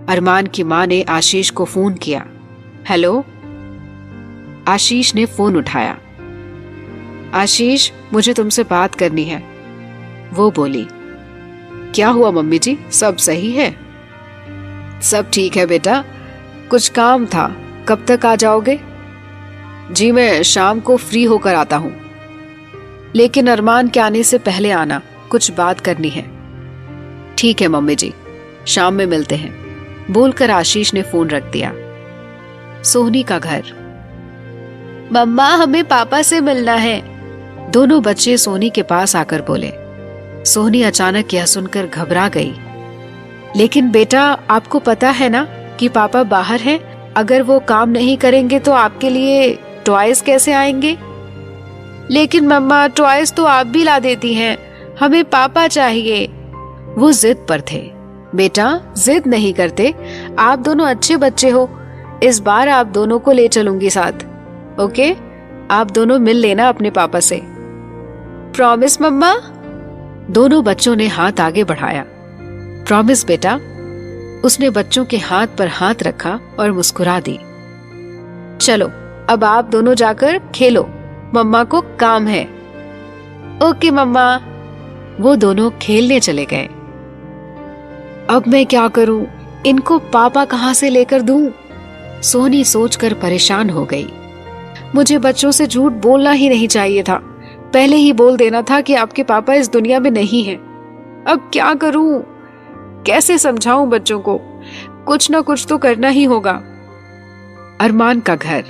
अरमान की माँ ने आशीष को फोन किया। हेलो। आशीष ने फोन उठाया। आशीष, मुझे तुमसे बात करनी है। वो बोली। क्या हुआ मम्मी जी, सब सही है? सब ठीक है बेटा, कुछ काम था, कब तक आ जाओगे? जी मैं शाम को फ्री होकर आता हूँ, लेकिन अरमान के आने से पहले आना, कुछ बात करनी है। ठीक है मम्मी जी, शाम में मिलते हैं, बोलकर आशीष ने फोन रख दिया। सोहनी का घर। मम्मा, हमें पापा से मिलना है, दोनों बच्चे सोहनी के पास आकर बोले। सोहनी अचानक यह सुनकर घबरा गई। लेकिन बेटा, आपको पता है ना कि पापा बाहर हैं, अगर वो काम नहीं करेंगे तो आपके लिए टॉयज कैसे आएंगे? लेकिन मम्मा, टॉयज तो आप भी ला देती हैं, हमें पापा चाहिए। वो जिद पर थे। बेटा, जिद नहीं करते, आप दोनों अच्छे बच्चे हो, इस बार आप दोनों को ले चलूंगी साथ। ओके, आप दोनों मिल लेना अपने पापा से। प्रॉमिस मम्मा? दोनों बच्चों ने हाथ आगे बढ़ाया। प्रॉमिस बेटा। उसने बच्चों के हाथ पर हाथ रखा और मुस्कुरा दी। चलो, अब आप दोनों जाकर खेलो, मम्मा को काम है। ओके मम्मा। वो दोनों खेलने चले गए। अब मैं क्या करूं, इनको पापा कहां से लेकर दूं? सोहनी सोचकर परेशान हो गई। मुझे बच्चों से झूठ बोलना ही नहीं चाहिए था, पहले ही बोल देना था कि आपके पापा इस दुनिया में नहीं हैं। अब क्या करूं, कैसे समझाऊं बच्चों को? कुछ ना कुछ तो करना ही होगा। अरमान का घर।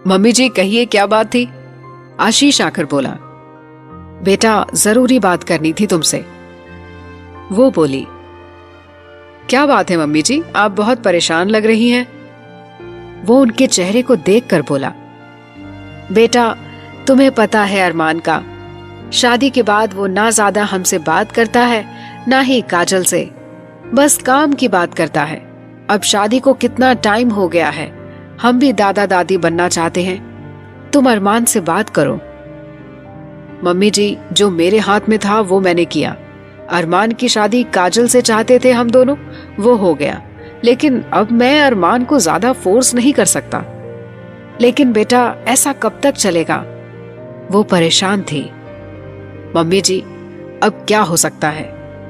मम्मी जी, कहिए क्या बात थी? आशीष आकर बोला। बेटा, जरूरी बात करनी थी तुमसे। वो बोली। क्या बात है मम्मी जी, आप बहुत परेशान लग रही हैं। वो उनके चेहरे को देखकर बोला। बेटा, तुम्हें पता है अरमान का, शादी के बाद वो ना ज्यादा हमसे बात करता है, ना ही काजल से, बस काम की बात करता है। अब शादी को कितना टाइम हो गया है, हम भी दादा दादी बनना चाहते हैं, तुम अरमान से बात करो। मम्मी जी, जो मेरे हाथ में था वो मैंने किया। अरमान की शादी काजल से चाहते थे हम दोनों, वो हो गया, लेकिन अब मैं अरमान को ज्यादा फोर्स नहीं कर सकता। लेकिन बेटा, ऐसा कब तक चलेगा? वो परेशान थी। मम्मी जी, अब क्या हो सकता है?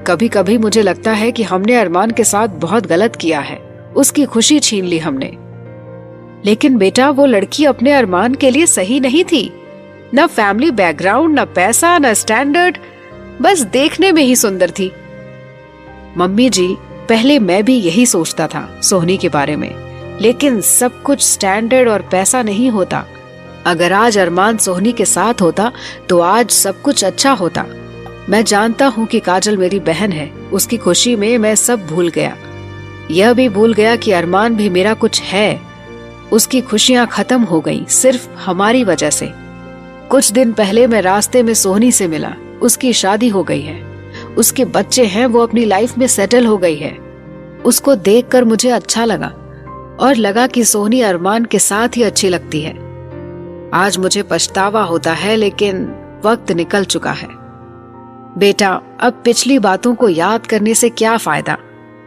कभी कभी मुझे लगता है कि हमने अरमान के साथ बहुत गलत किया है, उसकी खुशी छीन ली हमने। लेकिन बेटा, वो लड़की अपने अरमान के लिए सही नहीं थी, न फैमिली बैकग्राउंड, न पैसा, न स्टैंडर्ड, बस देखने में ही सुंदर थी। मम्मी जी, पहले मैं भी यही सोचता था सोहनी के बारे में, लेकिन सब कुछ स्टैंडर्ड और पैसा नहीं होता। अगर आज अरमान सोहनी के साथ होता तो आज सब कुछ अच्छा होता। मैं जानता हूँ कि काजल मेरी बहन है, उसकी खुशी में मैं सब भूल गया, यह भी भूल गया कि अरमान भी मेरा कुछ है। उसकी खुशियाँ खत्म हो गईं सिर्फ हमारी वजह से। कुछ दिन पहले मैं रास्ते में सोहनी से मिला, उसकी शादी हो गई है, उसके बच्चे हैं, वो अपनी लाइफ में सेटल हो गई है। उसको देखकर मुझे अच्छा लगा और लगा कि सोहनी अरमान के साथ ही अच्छी लगती है। आज मुझे पछतावा होता है, लेकिन वक्त निकल चुका है। बेटा, अब पिछली बातों को याद करने से क्या फायदा,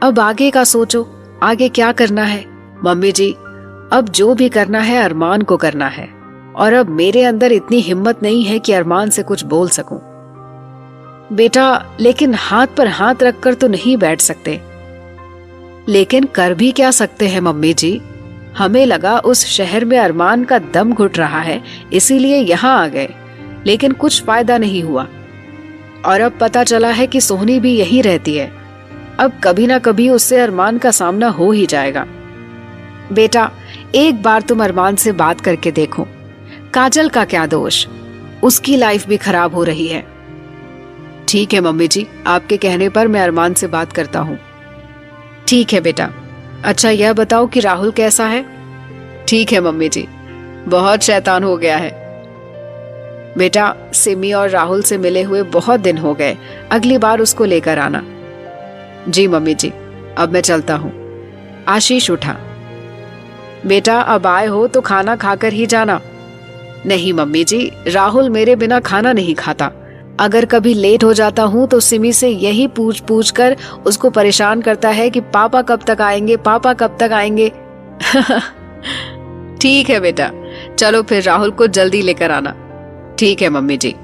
अब आगे का सोचो, आगे क्या करना है। मम्मी जी, अब जो भी करना है अरमान को करना है, और अब मेरे अंदर इतनी हिम्मत नहीं है कि अरमान से कुछ बोल सकूं। बेटा, लेकिन हाथ पर हाथ रखकर तो नहीं बैठ सकते। लेकिन कर भी क्या सकते हैं मम्मी जी? हमें लगा उस शहर में अरमान का दम घुट रहा है, इसीलिए यहाँ आ गए, लेकिन कुछ फायदा नहीं हुआ। और अब पता चला है कि सोहनी भी यहीं रहती है। अब कभी ना कभी उससे अरमान का सामना हो ही जाएगा। बेटा, एक बार तुम अरमान से बात करके देखो, काजल का क्या दोष, उसकी लाइफ भी खराब हो रही है। ठीक है मम्मी जी, आपके कहने पर मैं अरमान से बात करता हूँ। ठीक है बेटा। अच्छा, यह बताओ कि राहुल कैसा है? ठीक है मम्मी जी, बहुत शैतान हो गया है। बेटा, सिमी और राहुल से मिले हुए बहुत दिन हो गए, अगली बार उसको लेकर आना। जी मम्मी जी, अब मैं चलता हूँ। आशीष उठा। बेटा, अब आए हो तो खाना खाकर ही जाना। नहीं मम्मी जी, राहुल मेरे बिना खाना नहीं खाता, अगर कभी लेट हो जाता हूँ तो सिमी से यही पूछ पूछ कर उसको परेशान करता है कि पापा कब तक आएंगे, पापा कब तक आएंगे। ठीक है बेटा, चलो फिर राहुल को जल्दी लेकर आना। ठीक है मम्मी जी।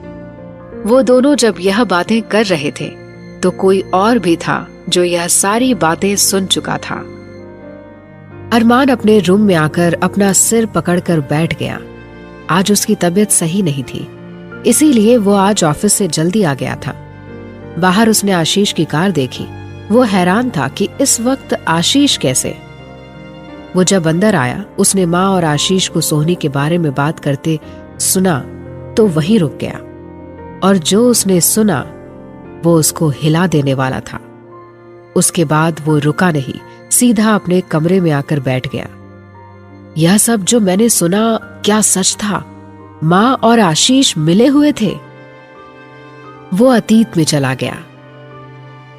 वो दोनों जब यह बातें कर रहे थे तो कोई और भी था जो यह सारी बातें सुन चुका था। अरमान अपने रूम में आकर अपना सिर पकड़कर बैठ गया। आज उसकी तबीयत सही नहीं थी, इसीलिए वो आज ऑफिस से जल्दी आ गया था। बाहर उसने आशीष की कार देखी। वो हैरान था कि इस वक्त आशीष कैसे। वो जब अंदर आया, उसने माँ और आशीष को सोहनी के बारे में बात करते सुना तो वहीं रुक गया, और जो उसने सुना वो उसको हिला देने वाला था। उसके बाद वो रुका नहीं, सीधा अपने कमरे में आकर बैठ गया। यह सब जो मैंने सुना क्या सच था? माँ और आशीष मिले हुए थे? वो अतीत में चला गया।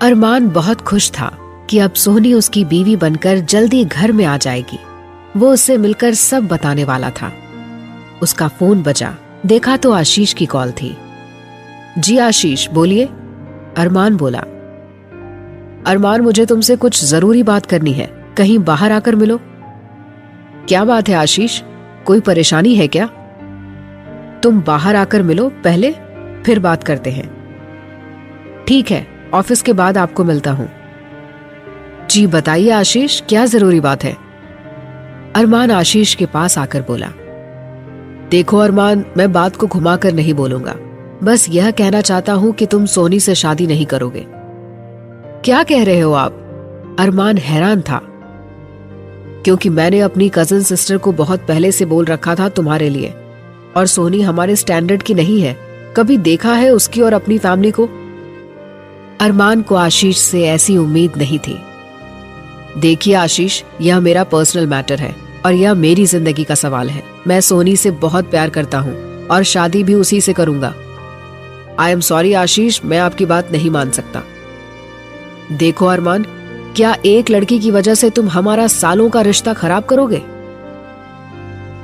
अरमान बहुत खुश था कि अब सोहनी उसकी बीवी बनकर जल्दी घर में आ जाएगी। वो उससे मिलकर सब बताने वाला था। उसका फोन बजा, देखा तो आशीष की कॉल थी। जी आशीष बोलिए। अरमान बोला, अरमान मुझे तुमसे कुछ जरूरी बात करनी है, कहीं बाहर आकर मिलो। क्या बात है आशीष, कोई परेशानी है क्या? तुम बाहर आकर मिलो पहले, फिर बात करते हैं। ठीक है, ऑफिस के बाद आपको मिलता हूं। जी बताइए आशीष, क्या जरूरी बात है? अरमान आशीष के पास आकर बोला, देखो अरमान, मैं बात को घुमाकर नहीं बोलूंगा, बस यह कहना चाहता हूं कि तुम सोनी से शादी नहीं करोगे। क्या कह रहे हो आप? अरमान हैरान था, क्योंकि मैंने अपनी कजिन सिस्टर को बहुत पहले से बोल रखा था तुम्हारे लिए, और सोनी हमारे स्टैंडर्ड की नहीं है। कभी देखा है उसकी और अपनी फैमिली को? अरमान को आशीष से ऐसी उम्मीद नहीं थी। देखिए आशीष, यह मेरा पर्सनल मैटर है और यह मेरी जिंदगी का सवाल है। मैं सोनी से बहुत प्यार करता हूँ और शादी भी उसी से करूंगा। आई एम सॉरी आशीष, मैं आपकी बात नहीं मान सकता। देखो अरमान, क्या एक लड़की की वजह से तुम हमारा सालों का रिश्ता खराब करोगे?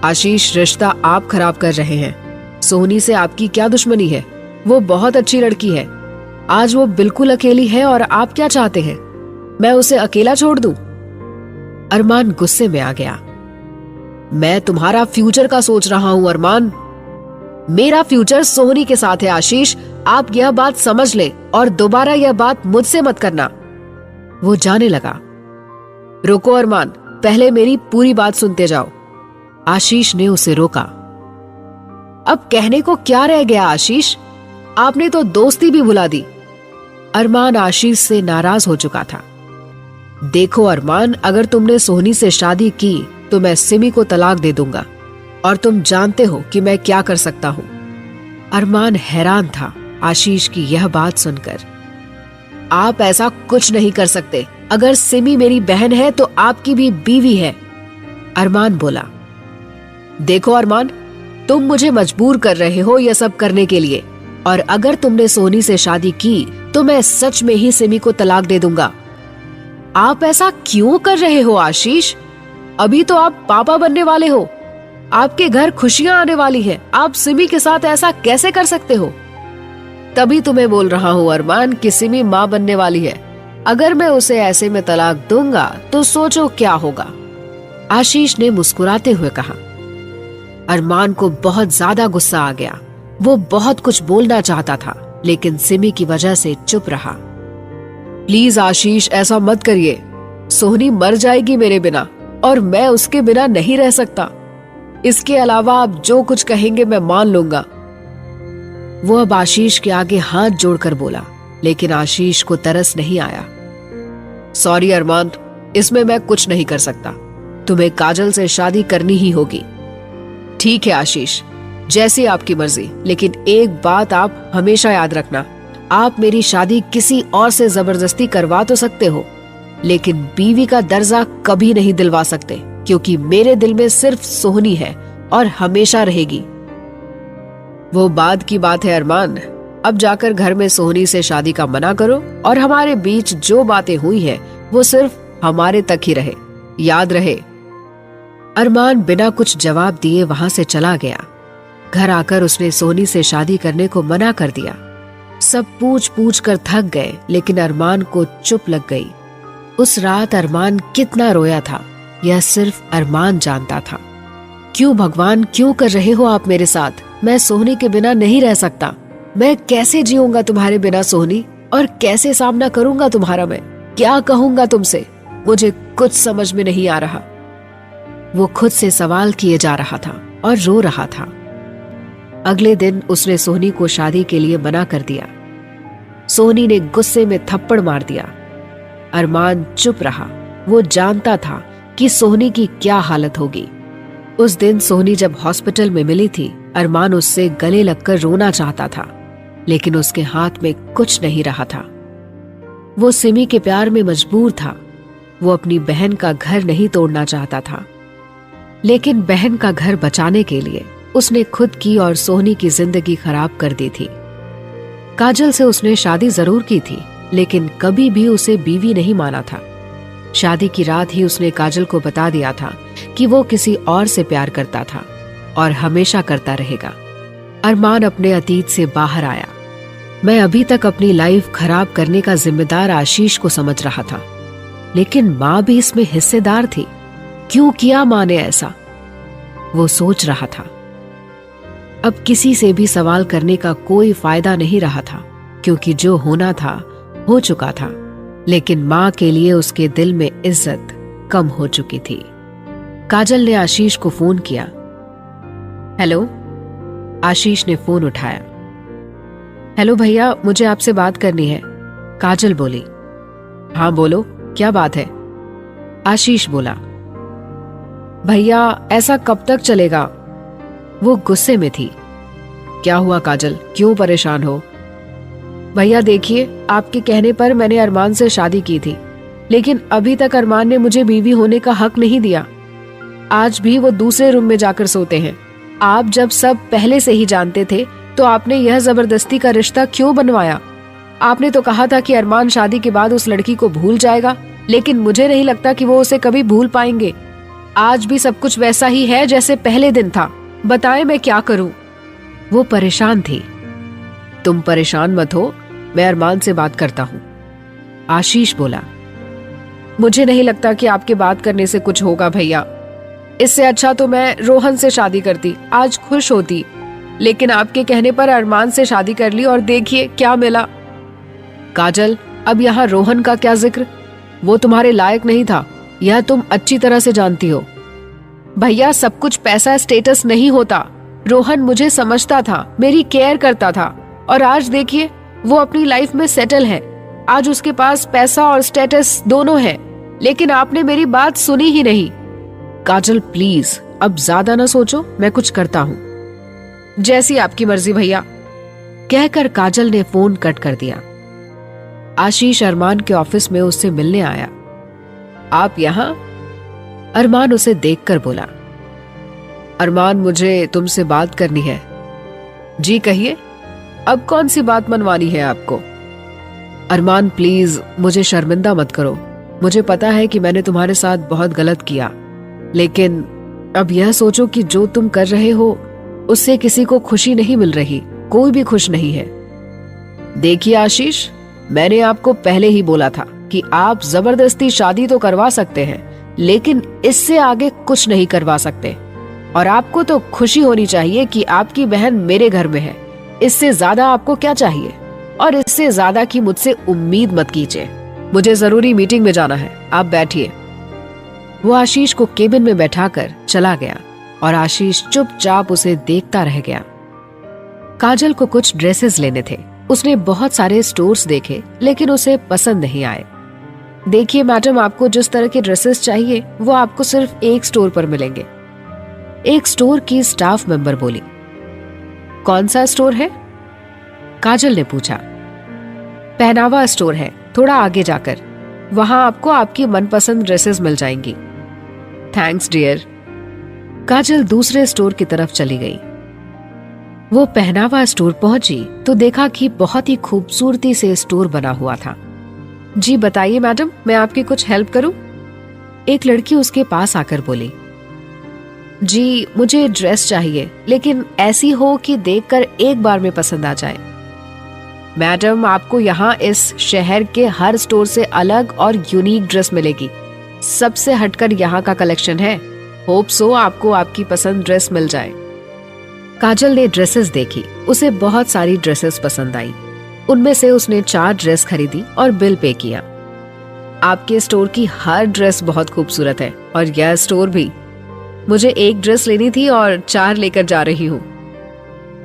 आशीष, रिश्ता आप खराब कर रहे हैं। सोनी से आपकी क्या दुश्मनी है? वो बहुत अच्छी लड़की है। आज वो बिल्कुल अकेली है और आप क्या चाहते हैं, मैं उसे अकेला छोड़ दूं? अरमान गुस्से में आ गया। मैं तुम्हारा फ्यूचर का सोच रहा हूं अरमान। मेरा फ्यूचर सोनी के साथ है आशीष, आप यह बात समझ ले और दोबारा यह बात मुझसे मत करना। वो जाने लगा। रुको अरमान, पहले मेरी पूरी बात सुनते जाओ। आशीष ने उसे रोका। अब कहने को क्या रह गया आशीष, आपने तो दोस्ती भी भुला दी। अरमान आशीष से नाराज हो चुका था। देखो अरमान, अगर तुमने सोनी से शादी की तो मैं सिमी को तलाक दे दूंगा, और तुम जानते हो कि मैं क्या कर सकता हूं। अरमान हैरान था आशीष की यह बात सुनकर। आप ऐसा कुछ नहीं कर सकते। अगर सिमी मेरी बहन है तो आपकी भी बीवी है। अरमान बोला, देखो अरमान, तुम मुझे मजबूर कर रहे हो यह सब करने के लिए, और अगर तुमने सोनी से शादी की तो मैं सच में ही सिमी को तलाक दे दूंगा। आप ऐसा क्यों कर रहे हो आशीष? अभी तो आप पापा बनने वाले हो, आपके घर खुशियां आने वाली है। आप सिमी के साथ ऐसा कैसे कर सकते हो? तभी तुम्हें बोल रहा हूँ अरमान कि सिमी माँ बनने वाली है। अगर मैं उसे ऐसे में तलाक दूंगा तो सोचो क्या होगा। आशीष ने मुस्कुराते हुए कहा। अरमान को बहुत ज्यादा गुस्सा आ गया। वो बहुत कुछ बोलना चाहता था, लेकिन सिमी की वजह से चुप रहा। प्लीज आशीष, ऐसा मत करिए। सोहनी मर जाएगी मेरे बिना, और मैं उसके बिना नहीं रह सकता। इसके अलावा आप जो कुछ कहेंगे मैं मान लूंगा। वो अब आशीष के आगे हाथ जोड़कर बोला, लेकिन आशीष को तरस नहीं आया। सॉरी अरमान, इसमें मैं कुछ नहीं कर सकता। तुम्हें काजल से शादी करनी ही होगी। ठीक है आशीष, जैसी आपकी मर्जी, लेकिन एक बात आप हमेशा याद रखना, आप मेरी शादी किसी और से जबरदस्ती करवा तो सकते हो, लेकिन बीवी का दर्जा कभी नहीं दिलवा सकते, क्योंकि मेरे दिल में सिर्फ सोहनी है और हमेशा रहेगी। वो बाद की बात है अरमान, अब जाकर घर में सोहनी से शादी का मना करो, और हमारे बीच जो बातें हुई हैं वो सिर्फ हमारे तक ही रहे, याद रहे। अरमान बिना कुछ जवाब दिए वहां से चला गया। घर आकर उसने सोनी से शादी करने को मना कर दिया। सब पूछ पूछ कर थक गए, लेकिन अरमान को चुप लग गई। उस रात अरमान कितना रोया था, यह सिर्फ अरमान जानता था। क्यों भगवान, क्यों कर रहे हो आप मेरे साथ? मैं सोहनी के बिना नहीं रह सकता। मैं कैसे जीऊंगा तुम्हारे बिना सोहनी, और कैसे सामना करूंगा तुम्हारा? मैं क्या कहूंगा तुमसे? मुझे कुछ समझ में नहीं आ रहा। वो खुद से सवाल किए जा रहा था और रो रहा था। अगले दिन उसने सोहनी को शादी के लिए मना कर दिया। सोहनी ने गुस्से में थप्पड़ मार दिया। अरमान चुप रहा। वो जानता था कि सोहनी की क्या हालत होगी। उस दिन सोहनी जब हॉस्पिटल में मिली थी, अरमान उससे गले लगकर रोना चाहता था, लेकिन उसके हाथ में कुछ नहीं रहा था। वो सिमी के प्यार में मजबूर था। वो अपनी बहन का घर नहीं तोड़ना चाहता था, लेकिन बहन का घर बचाने के लिए उसने खुद की और सोहनी की जिंदगी खराब कर दी थी। काजल से उसने शादी जरूर की थी, लेकिन कभी भी उसे बीवी नहीं माना था। शादी की रात ही उसने काजल को बता दिया था कि वो किसी और से प्यार करता था और हमेशा करता रहेगा। अरमान अपने अतीत से बाहर आया। मैं अभी तक अपनी लाइफ खराब करने का जिम्मेदार आशीष को समझ रहा था, लेकिन माँ भी इसमें हिस्सेदार थी। क्यों किया माँ ने ऐसा? वो सोच रहा था। अब किसी से भी सवाल करने का कोई फायदा नहीं रहा था, क्योंकि जो होना था हो चुका था। लेकिन माँ के लिए उसके दिल में इज्जत कम हो चुकी थी। काजल ने आशीष को फोन किया। हेलो। आशीष ने फोन उठाया। हेलो भैया, मुझे आपसे बात करनी है। काजल बोली। हाँ बोलो, क्या बात है? आशीष बोला। भैया, ऐसा कब तक चलेगा? वो गुस्से में थी। क्या हुआ काजल, क्यों परेशान हो? भैया देखिए, आपके कहने पर मैंने अरमान से शादी की थी, लेकिन अभी तक अरमान ने मुझे बीवी होने का हक नहीं दिया। आज भी वो दूसरे रूम में जाकर सोते हैं। आप जब सब पहले से ही जानते थे, तो आपने यह जबरदस्ती का रिश्ता क्यों बनवाया? आपने तो कहा था कि अरमान शादी के बाद उस लड़की को भूल जाएगा, लेकिन मुझे नहीं लगता कि वो उसे कभी भूल पाएंगे। आज भी सब कुछ वैसा ही है जैसे पहले दिन था। बताएं मैं क्या करूं? वो परेशान थी। तुम परेशान मत हो, मैं अरमान से बात करता हूं। आशीष बोला। मुझे नहीं लगता कि आपके बात करने से कुछ होगा भैया। इससे अच्छा तो मैं रोहन से शादी करती, आज खुश होती, लेकिन आपके कहने पर अरमान से शादी कर ली और देखिए क्या मिला। काजल, अब यहाँ रोहन का क्या जिक्र? वो तुम्हारे लायक नहीं था, यह तुम अच्छी तरह से जानती हो। भैया, सब कुछ पैसा स्टेटस नहीं होता। रोहन मुझे समझता था, मेरी केयर करता था, और आज देखिए वो अपनी लाइफ में सेटल है। आज उसके पास पैसा और स्टेटस दोनों है, लेकिन आपने मेरी बात सुनी ही नहीं। काजल प्लीज, अब ज्यादा ना सोचो, मैं कुछ करता हूँ। जैसी आपकी मर्जी भैया, कहकर काजल ने फोन कट कर दिया। आशीष अरमान के ऑफिस में उससे मिलने आया। आप यहाँ? अरमान उसे देखकर बोला। अरमान, मुझे तुमसे बात करनी है। जी कहिए, अब कौन सी बात मनवानी है आपको? अरमान प्लीज, मुझे शर्मिंदा मत करो। मुझे पता है कि मैंने तुम्हारे साथ बहुत गलत किया, लेकिन अब यह सोचो कि जो तुम कर रहे हो उससे किसी को खुशी नहीं मिल रही, कोई भी खुश नहीं है। देखिए आशीष, मैंने आपको पहले ही बोला था कि आप जबरदस्ती शादी तो करवा सकते हैं, लेकिन इससे आगे कुछ नहीं करवा सकते। और आपको तो खुशी होनी चाहिए कि आपकी बहन मेरे घर में है। इससे ज्यादा आपको क्या चाहिए? और इससे ज्यादा की मुझसे उम्मीद मत कीजिए। मुझे जरूरी मीटिंग में जाना है, आप बैठिए। वो आशीष को केबिन में बैठाकर चला गया और आशीष चुपचाप उसे देखता रह गया। काजल को कुछ ड्रेसेस लेने थे। उसने बहुत सारे स्टोर्स देखे, लेकिन उसे पसंद नहीं आए। देखिए मैडम, आपको जिस तरह के ड्रेसेस चाहिए वो आपको सिर्फ एक स्टोर पर मिलेंगे। एक स्टोर की स्टाफ मेंबर बोली। कौन सा स्टोर है? काजल ने पूछा। पहनावा स्टोर है, थोड़ा आगे जाकर। वहां आपको आपकी मनपसंद ड्रेसेस मिल जाएंगी। Thanks dear. काजल दूसरे स्टोर की तरफ चली गई। वो पहनावा स्टोर पहुंची तो देखा कि बहुत ही खूबसूरती से स्टोर बना हुआ था। जी बताइए मैडम, मैं आपकी कुछ हेल्प करूं? एक लड़की उसके पास आकर बोली। जी, मुझे ड्रेस चाहिए, लेकिन ऐसी हो कि देखकर एक बार में पसंद आ जाए। मैडम, आपको यहाँ इस शहर के हर स्टोर से अलग और यूनिक ड्रेस मिलेगी। सबसे हटकर यहाँ का कलेक्शन है। होप सो आपको आपकी पसंद ड्रेस मिल जाए। काजल ने ड्रेसेस देखी। उसे बहुत सारी ड्रेसेस पसंद आई। उनमें से उसने 4 ड्रेस खरीदी और बिल पे किया। आपके स्टोर की हर ड्रेस बहुत खूबसूरत है और यह स्टोर भी। मुझे 1 ड्रेस लेनी थी और 4 लेकर जा रही हूँ।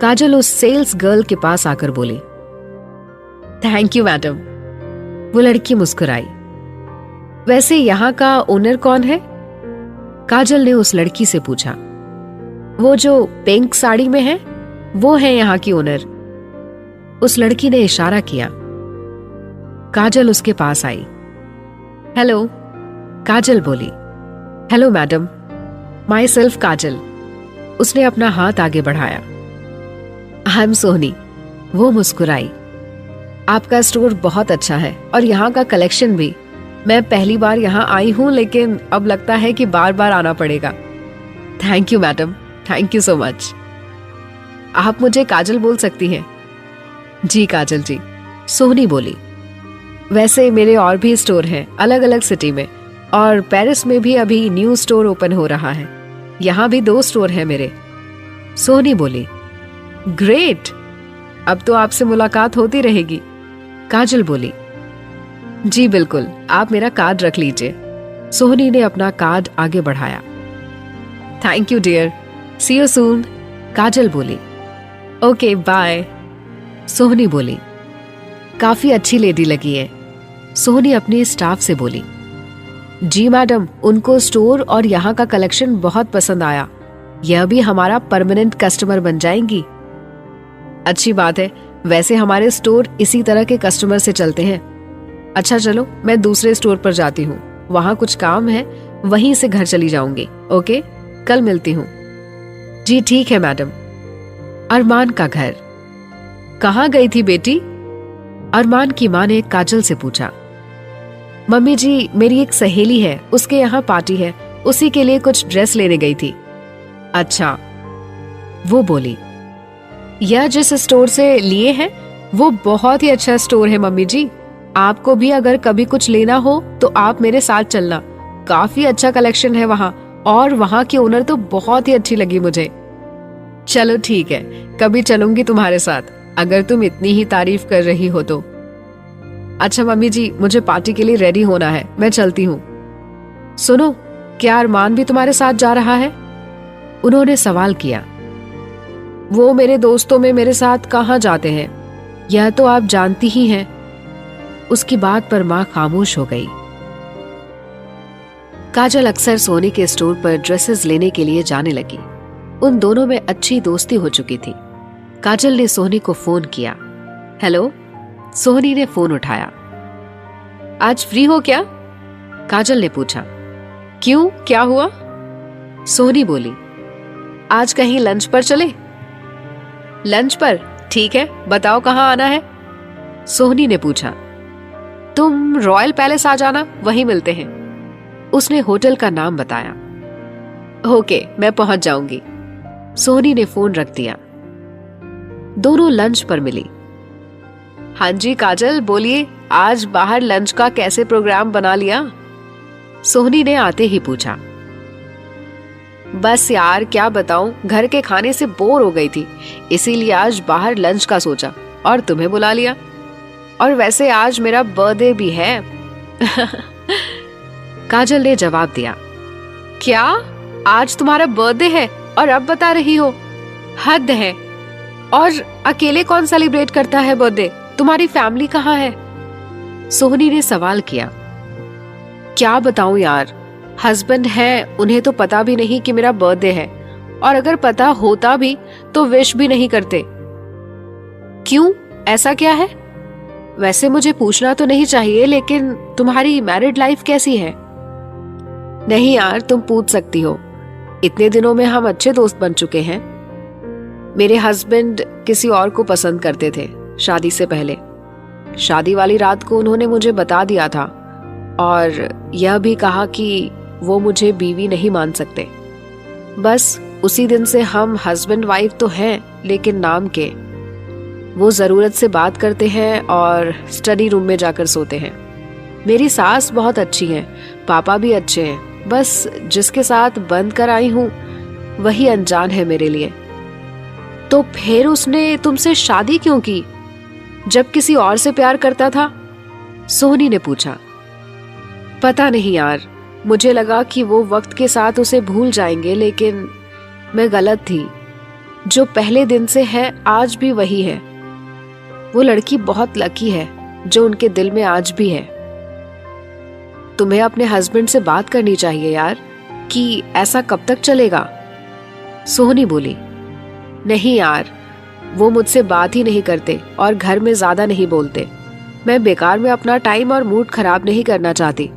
काजल उस सेल्स गर्ल के पास आकर बोली, थैंक यू मैडम। वो लड़की मुस्कुराई। वैसे यहाँ का ओनर कौन है? काजल ने उस लड़की से पूछा। वो जो पिंक साड़ी में है, वो है यहाँ की ओनर। उस लड़की ने इशारा किया। काजल उसके पास आई। हेलो, काजल बोली। हेलो मैडम, माई सेल्फ काजल। उसने अपना हाथ आगे बढ़ाया। आई एम सोहनी। वो मुस्कुराई। आपका स्टोर बहुत अच्छा है और यहाँ का कलेक्शन भी। मैं पहली बार यहाँ आई हूँ, लेकिन अब लगता है कि बार बार आना पड़ेगा। Thank you madam, thank you so much. आप मुझे काजल बोल सकती हैं। जी काजल जी, सोहनी बोली। वैसे मेरे और भी स्टोर हैं अलग अलग सिटी में, और पेरिस में भी अभी न्यू स्टोर ओपन हो रहा है। यहाँ भी 2 स्टोर हैं मेरे। सोहनी बोली। ग्रेट, अब तो आपसे मुलाकात होती रहेगी। काजल बोली। जी बिल्कुल, आप मेरा कार्ड रख लीजिए। सोहनी ने अपना कार्ड आगे बढ़ाया। Thank you dear, see you soon. Kajal बोली। Okay bye. सोहनी बोली। काफी अच्छी लेडी लगी है। सोहनी अपने स्टाफ से बोली। जी मैडम, उनको स्टोर और यहाँ का कलेक्शन बहुत पसंद आया। यह भी हमारा परमानेंट कस्टमर बन जाएंगी। अच्छी बात है। वैसे हमारे स्टोर इसी तरह के कस्टमर से चलते हैं। अच्छा चलो, मैं दूसरे स्टोर पर जाती हूँ, वहाँ कुछ काम है, वहीं से घर चली जाऊंगी। ओके, कल मिलती हूँ। जी ठीक है मैडम। अरमान का घर। कहाँ गई थी बेटी? अरमान की माँ ने काजल से पूछा। मम्मी जी, मेरी एक सहेली है, उसके यहाँ पार्टी है, उसी के लिए कुछ ड्रेस लेने गई थी। अच्छा, वो बोली। यह जिस स्टोर से लिए हैं वो बहुत ही अच्छा स्टोर है मम्मी जी। आपको भी अगर कभी कुछ लेना हो तो आप मेरे साथ चलना। काफी अच्छा कलेक्शन है वहाँ, और वहाँ की ओनर तो बहुत ही अच्छी लगी मुझे। चलो ठीक है, कभी चलूंगी तुम्हारे साथ, अगर तुम इतनी ही तारीफ कर रही हो तो। अच्छा मम्मी जी, मुझे पार्टी के लिए रेडी होना है, मैं चलती हूँ। सुनो, क्या अरमान भी तुम्हारे साथ जा रहा है? उन्होंने सवाल किया। वो मेरे दोस्तों में मेरे साथ कहाँ जाते हैं, यह तो आप जानती ही हैं। उसकी बात पर माँ खामोश हो गई। काजल अक्सर सोनी के स्टोर पर ड्रेसेस लेने के लिए जाने लगी। उन दोनों में अच्छी दोस्ती हो चुकी थी। काजल ने सोनी को फोन किया। हेलो। सोनी ने फोन उठाया। आज फ्री हो क्या? काजल ने पूछा। क्यों, क्या हुआ? सोनी बोली। आज कहीं लंच पर चले? लंच पर? ठीक है, बताओ कहाँ आना है? सोहनी ने पूछा। तुम रॉयल पैलेस आ जाना, वहीं मिलते हैं। उसने होटल का नाम बताया। ओके, मैं पहुंच जाऊंगी। सोहनी ने फोन रख दिया। दोनों लंच पर मिली। हाँ जी काजल, बोलिए, आज बाहर लंच का कैसे प्रोग्राम बना लिया? सोहनी ने आते ही पूछा। बस यार क्या बताऊं, घर के खाने से बोर हो गई थी, इसीलिए आज बाहर लंच का सोचा और तुम्हें बुला लिया। और वैसे आज मेरा बर्थडे भी है। काजल ने जवाब दिया। क्या, आज तुम्हारा बर्थडे है और अब बता रही हो? हद है। और अकेले कौन सेलिब्रेट करता है बर्थडे? तुम्हारी फैमिली कहाँ है? सोहनी ने सवाल किया। क्या बताऊं यार, हस्बैंड है, उन्हें तो पता भी नहीं कि मेरा बर्थडे है, और अगर पता होता भी तो विश भी नहीं करते। क्यों, ऐसा क्या है? वैसे मुझे पूछना तो नहीं चाहिए, लेकिन तुम्हारी मैरिड लाइफ कैसी है? नहीं यार, तुम पूछ सकती हो, इतने दिनों में हम अच्छे दोस्त बन चुके हैं। मेरे हस्बैंड किसी और को पसंद करते थे शादी से पहले। शादी वाली रात को उन्होंने मुझे बता दिया था और यह भी कहा कि वो मुझे बीवी नहीं मान सकते। बस उसी दिन से हम हस्बैंड वाइफ तो हैं, लेकिन नाम के। वो जरूरत से बात करते हैं और स्टडी रूम में जाकर सोते हैं। मेरी सास बहुत अच्छी है, पापा भी अच्छे हैं, बस जिसके साथ बंद कर आई हूँ वही अनजान है मेरे लिए। तो फिर उसने तुमसे शादी क्यों की, जब किसी और से प्यार करता था? सोहनी ने पूछा। पता नहीं यार, मुझे लगा कि वो वक्त के साथ उसे भूल जाएंगे, लेकिन मैं गलत थी। जो पहले दिन से है आज भी वही है। वो लड़की बहुत लकी है जो उनके दिल में आज भी है। तुम्हें अपने हस्बैंड से बात करनी चाहिए यार, कि ऐसा कब तक चलेगा? सोहनी बोली। नहीं यार, वो मुझसे बात ही नहीं करते और घर में ज्यादा नहीं बोलते। मैं बेकार में अपना टाइम और मूड खराब नहीं करना चाहती।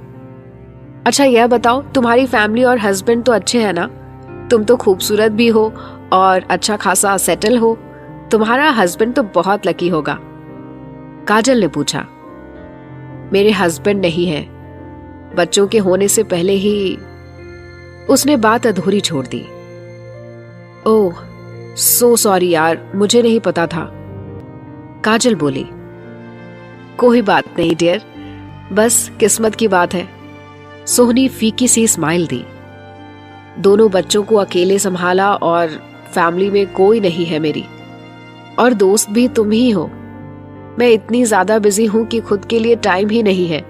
अच्छा यह बताओ, तुम्हारी फैमिली और हस्बैंड तो अच्छे हैं ना? तुम तो खूबसूरत भी हो और अच्छा खासा सेटल हो। तुम्हारा हस्बैंड तो बहुत लकी होगा। काजल ने पूछा। मेरे हस्बैंड नहीं है, बच्चों के होने से पहले ही। उसने बात अधूरी छोड़ दी। ओह सो सॉरी यार, मुझे नहीं पता था। काजल बोली। कोई बात नहीं डियर, बस किस्मत की बात है। सोहनी फीकी सी स्माइल दी। दोनों बच्चों को अकेले संभाला और फैमिली में कोई नहीं है मेरी, और दोस्त भी तुम ही हो। मैं इतनी ज्यादा बिजी हूं कि खुद के लिए टाइम ही नहीं है।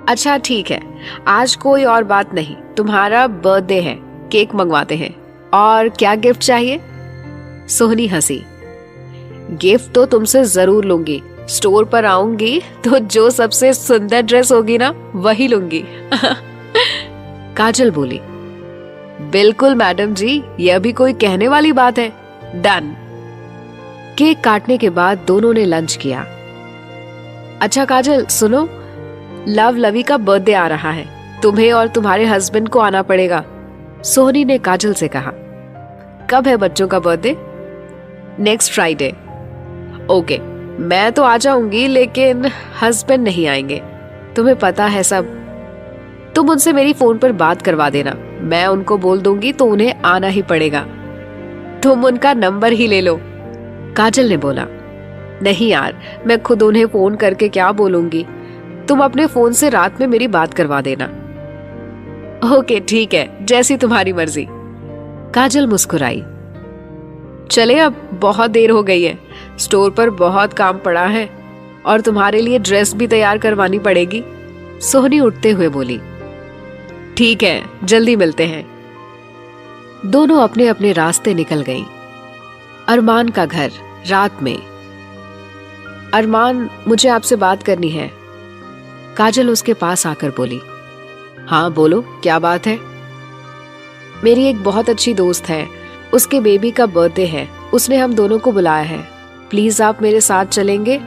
अच्छा ठीक है, आज कोई और बात नहीं, तुम्हारा बर्थडे है, केक मंगवाते हैं। और क्या गिफ्ट चाहिए? सोहनी हंसी। गिफ्ट तो तुमसे जरूर लूंगी, स्टोर पर आऊंगी तो जो सबसे सुंदर ड्रेस होगी ना वही लूंगी। काजल बोली। बिल्कुल मैडम जी, यह भी कोई कहने वाली बात है। डन। केक काटने के बाद दोनों ने लंच किया। अच्छा काजल सुनो, लव लवी का बर्थडे आ रहा है, तुम्हें और तुम्हारे हस्बैंड को आना पड़ेगा। सोहनी ने काजल से कहा। कब है बच्चों का बर्थडे? Next Friday. ओके, मैं तो आ जाऊंगी, लेकिन हस्बैंड नहीं आएंगे, तुम्हें पता है सब। तुम उनसे मेरी फोन पर बात करवा देना, मैं उनको बोल दूंगी तो उन्हें आना ही पड़ेगा। तुम उनका नंबर ही ले लो। काजल ने बोला। नहीं यार, मैं खुद उन्हें फोन करके क्या बोलूंगी, तुम अपने फोन से रात में मेरी बात करवा देना। ओके ठीक है, जैसी तुम्हारी मर्जी। काजल मुस्कुराई। चले अब बहुत देर हो गई है, स्टोर पर बहुत काम पड़ा है और तुम्हारे लिए ड्रेस भी तैयार करवानी पड़ेगी। सोहनी उठते हुए बोली। ठीक है, जल्दी मिलते हैं। दोनों अपने अपने रास्ते निकल गईं। अरमान का घर, रात में। अरमान, मुझे आपसे बात करनी है। काजल उसके पास आकर बोली। हाँ बोलो, क्या बात है? मेरी एक बहुत अच्छी दोस्त है, उसके बेबी का बर्थडे है, उसने हम दोनों को बुलाया है। प्लीज आप मेरे साथ चलेंगे?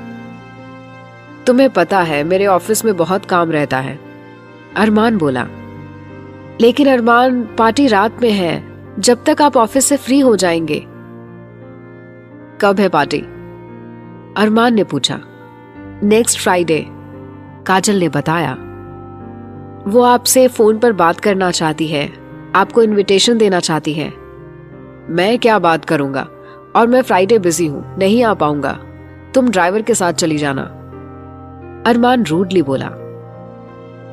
तुम्हें पता है मेरे ऑफिस में बहुत काम रहता है। अरमान बोला। लेकिन अरमान, पार्टी रात में है, जब तक आप ऑफिस से फ्री हो जाएंगे। कब है पार्टी? अरमान ने पूछा। नेक्स्ट फ्राइडे, काजल ने बताया। वो आपसे फोन पर बात करना चाहती है, आपको इनविटेशन देना चाहती है। मैं क्या बात करूंगा, और मैं फ्राइडे बिजी हूं, नहीं आ पाऊंगा। तुम ड्राइवर के साथ चली जाना। अरमान रूडली बोला।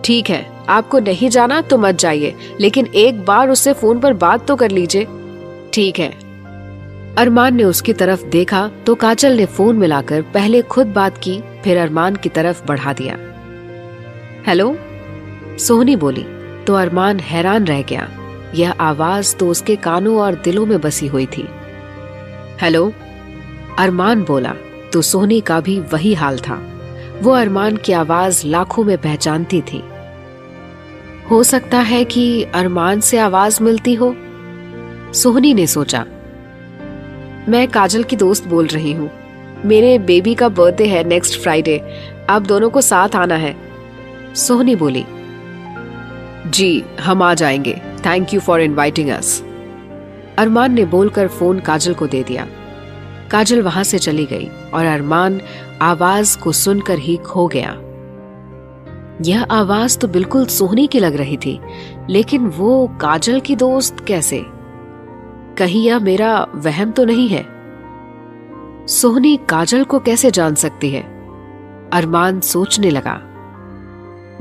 ठीक है, आपको नहीं जाना तो मत जाइए, लेकिन एक बार उससे फोन पर बात तो कर लीजिए। ठीक है। अरमान ने उसकी तरफ देखा तो काजल ने फोन मिलाकर पहले खुद बात की, फिर अरमान की तरफ बढ़ा दिया। हेलो, सोहनी बोली तो अरमान हैरान रह गया। यह आवाज तो उसके कानों और दिलों में बसी हुई थी। हेलो, अरमान बोला तो सोहनी का भी वही हाल था। वो अरमान की आवाज लाखों में पहचानती थी। हो सकता है कि अरमान से आवाज मिलती हो, सोहनी ने सोचा। मैं काजल की दोस्त बोल रही हूँ, मेरे बेबी का बर्थडे है नेक्स्ट फ्राइडे, आप दोनों को साथ आना है। सोहनी बोली। जी हम आ जाएंगे, thank you for inviting us. Armaan ने बोलकर फोन काजल को दे दिया। काजल वहां से चली गई और अरमान आवाज को सुनकर ही खो गया। यह आवाज तो बिल्कुल सोहनी की लग रही थी, लेकिन वो काजल की दोस्त कैसे? कहीं यह मेरा वहम तो नहीं है? सोहनी काजल को कैसे जान सकती है? अरमान सोचने लगा।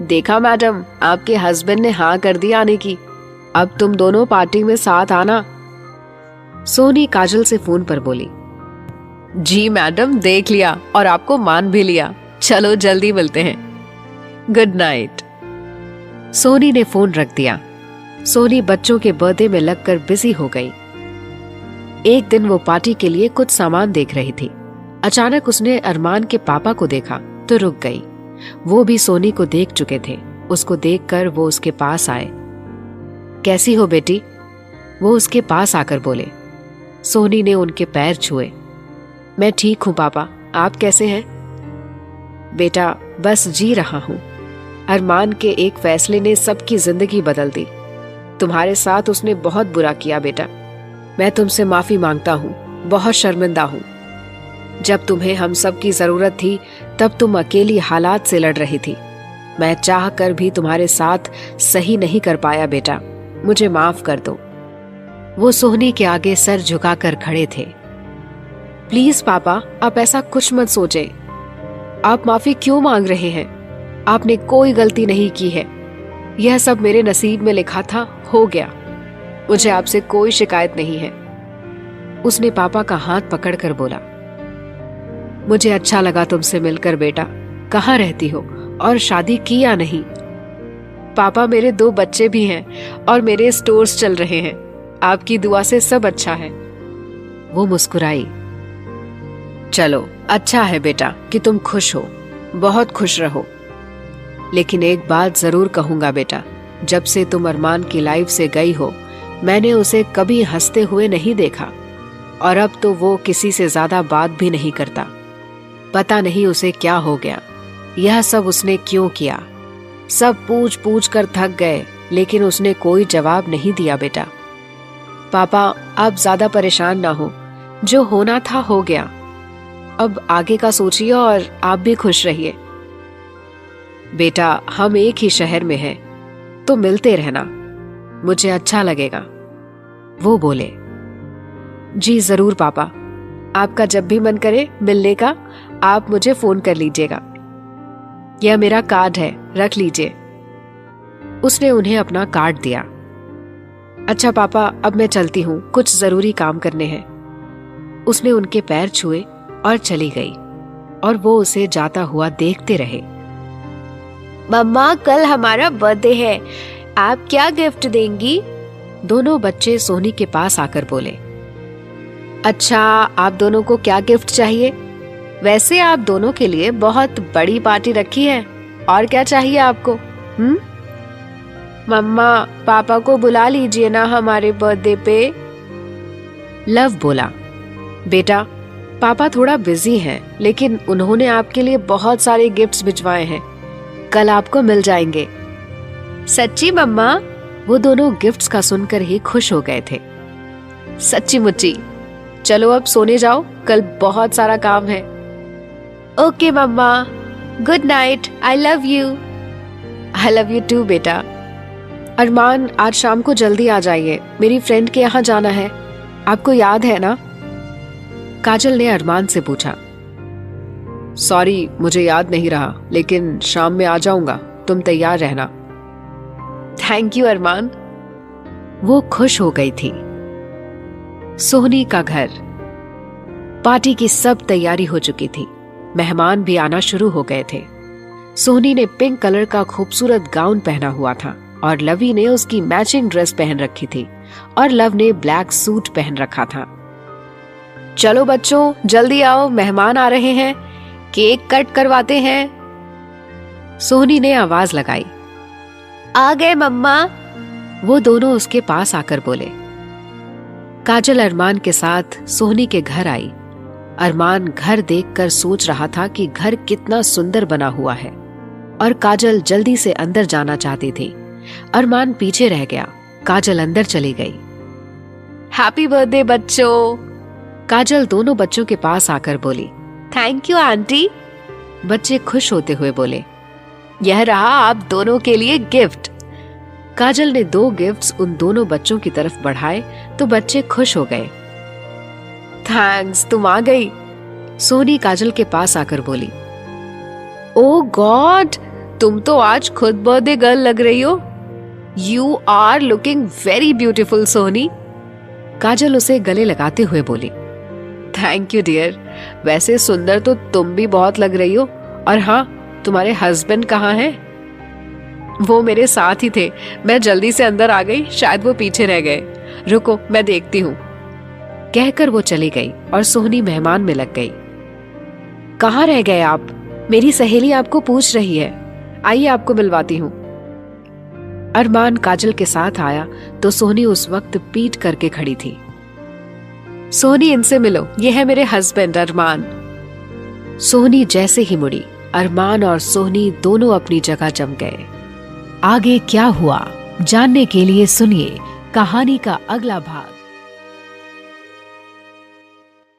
देखा मैडम, आपके हस्बैंड ने हाँ कर दी आने की। अब तुम दोनों पार्टी में साथ आना। सोनी काजल से फोन पर बोली। जी मैडम, देख लिया और आपको मान भी लिया। चलो जल्दी मिलते हैं। Good night. सोनी ने फोन रख दिया। सोनी बच्चों के बर्थडे में लगकर बिजी हो गई। एक दिन वो पार्टी के लिए कुछ सामान देख रही थी। अचानक उसने अरमान के पापा को देखा तो रुक गई। वो भी सोनी को देख चुके थे। उसको देखकर वो उसके पास आए। कैसी हो बेटी? वो उसके पास आकर बोले। सोनी ने उनके पैर छुए। मैं ठीक हूं पापा, आप कैसे हैं? बेटा बस जी रहा हूं। अरमान के एक फैसले ने सबकी जिंदगी बदल दी। तुम्हारे साथ उसने बहुत बुरा किया बेटा। मैं तुमसे माफी मांगता हूं, बहुत शर्मिंदा हूं। जब तुम्हें हम सब की जरूरत थी तब तुम अकेली हालात से लड़ रही थी। मैं चाह कर भी तुम्हारे साथ सही नहीं कर पाया बेटा, मुझे माफ कर दो। वो सोहनी के आगे सर झुकाकर खड़े थे। प्लीज पापा, आप ऐसा कुछ मत सोचें। आप माफी क्यों मांग रहे हैं? आपने कोई गलती नहीं की है। यह सब मेरे नसीब में लिखा था, हो गया। मुझे आपसे कोई शिकायत नहीं है। उसने पापा का हाथ पकड़कर बोला। मुझे अच्छा लगा तुमसे मिलकर बेटा। कहाँ रहती हो और शादी की या नहीं? पापा, मेरे 2 बच्चे भी हैं और मेरे स्टोर्स चल रहे हैं। आपकी दुआ से सब अच्छा है। वो मुस्कुराई। चलो अच्छा है बेटा कि तुम खुश हो, बहुत खुश रहो। लेकिन एक बात जरूर कहूंगा बेटा, जब से तुम अरमान की लाइफ से गई हो मैंने उसे कभी हंसते हुए नहीं देखा। और अब तो वो किसी से ज्यादा बात भी नहीं करता। पता नहीं उसे क्या हो गया, यह सब उसने क्यों किया। सब पूछ पूछ कर थक गए लेकिन उसने कोई जवाब नहीं दिया बेटा। पापा, आप ज्यादा परेशान ना हो, जो होना था हो गया। अब आगे का सोचिए और आप भी खुश रहिए। बेटा, हम एक ही शहर में हैं, तो मिलते रहना, मुझे अच्छा लगेगा। वो बोले। जी जरूर पापा, आपका जब भी मन करे मिलने का आप मुझे फोन कर लीजिएगा। यह मेरा कार्ड है, रख लीजिए। उसने उन्हें अपना कार्ड दिया। अच्छा पापा, अब मैं चलती हूँ, कुछ जरूरी काम करने हैं। उसने उनके पैर छुए और चली गई और वो उसे जाता हुआ देखते रहे। मम्मा, कल हमारा बर्थडे है, आप क्या गिफ्ट देंगी? दोनों बच्चे सोनी के पास आकर बोले। अच्छा, आप दोनों को क्या गिफ्ट चाहिए? वैसे आप दोनों के लिए बहुत बड़ी पार्टी रखी है, और क्या चाहिए आपको? मम्मा, पापा को बुला लीजिए ना हमारे बर्थडे पे। लव बोला। बेटा, पापा थोड़ा बिजी हैं, लेकिन उन्होंने आपके लिए बहुत सारे गिफ्ट्स भिजवाए हैं, कल आपको मिल जाएंगे। सच्ची मम्मा? वो दोनों गिफ्ट्स का सुनकर ही खुश हो गए थे। सच्ची मुच्ची। चलो अब सोने जाओ, कल बहुत सारा काम है। ओके मम्मा, good night, I love you. I love you too बेटा। अरमान, आज शाम को जल्दी आ जाइए, मेरी फ्रेंड के यहाँ जाना है, आपको याद है ना? काजल ने अरमान से पूछा। सॉरी, मुझे याद नहीं रहा, लेकिन शाम में आ जाऊंगा, तुम तैयार रहना। थैंक यू अरमान। वो खुश हो गई थी। सोहनी का घर। पार्टी की सब तैयारी हो चुकी थी, मेहमान भी आना शुरू हो गए थे। सोहनी ने पिंक कलर का खूबसूरत गाउन पहना हुआ था और लवी ने उसकी मैचिंग ड्रेस पहन रखी थी और लव ने ब्लैक सूट पहन रखा था। चलो बच्चों, जल्दी आओ, मेहमान आ रहे हैं, केक कट करवाते हैं। सोहनी ने आवाज लगाई। आ गए मम्मा। वो दोनों उसके पास आकर बोले। काजल अरमान के साथ सोहनी के घर आई। अरमान घर देखकर सोच रहा था कि घर कितना सुंदर बना हुआ है और काजल जल्दी से अंदर जाना चाहती थी। अरमान पीछे रह गया। काजल अंदर चली गई। हैप्पी बर्थडे बच्चों। काजल दोनों बच्चों के पास आकर बोली। Thank you aunty. बच्चे खुश होते हुए बोले। यह रहा आप दोनों के लिए गिफ्ट। काजल ने 2 गिफ्ट्स उन दोनों बच्चों की तरफ बढ़ाए तो बच्चे खुश हो गए। थैंक्स, तुम आ गई। सोनी काजल के पास आकर बोली, ओ गॉड, तुम तो आज खुद बर्थडे गर्ल लग रही हो। You are looking very beautiful Soni. Kajal उसे गले लगाते हुए बोली, थैंक यू डियर, वैसे सुंदर तो तुम भी बहुत लग रही हो। और हाँ, तुम्हारे हस्बैंड कहाँ हैं? वो मेरे साथ ही थे, मैं जल्दी से अंदर आ गई, शायद वो पीछे रह गए। रुको, मैं देखती हूँ। कहकर वो चली गई और सोहनी मेहमान में लग गई। कहाँ रह गए आप? मेरी सहेली आपको पूछ रही है, आइए आपको मिलवाती हूँ। अरमान काजल के साथ आया तो सोहनी उस वक्त पीट करके खड़ी थी। सोहनी, इनसे मिलो, ये है मेरे हस्बैंड अरमान। सोहनी जैसे ही मुड़ी, अरमान और सोहनी दोनों अपनी जगह जम गए। आगे क्या हुआ जानने के लिए सुनिए कहानी का अगला भाग।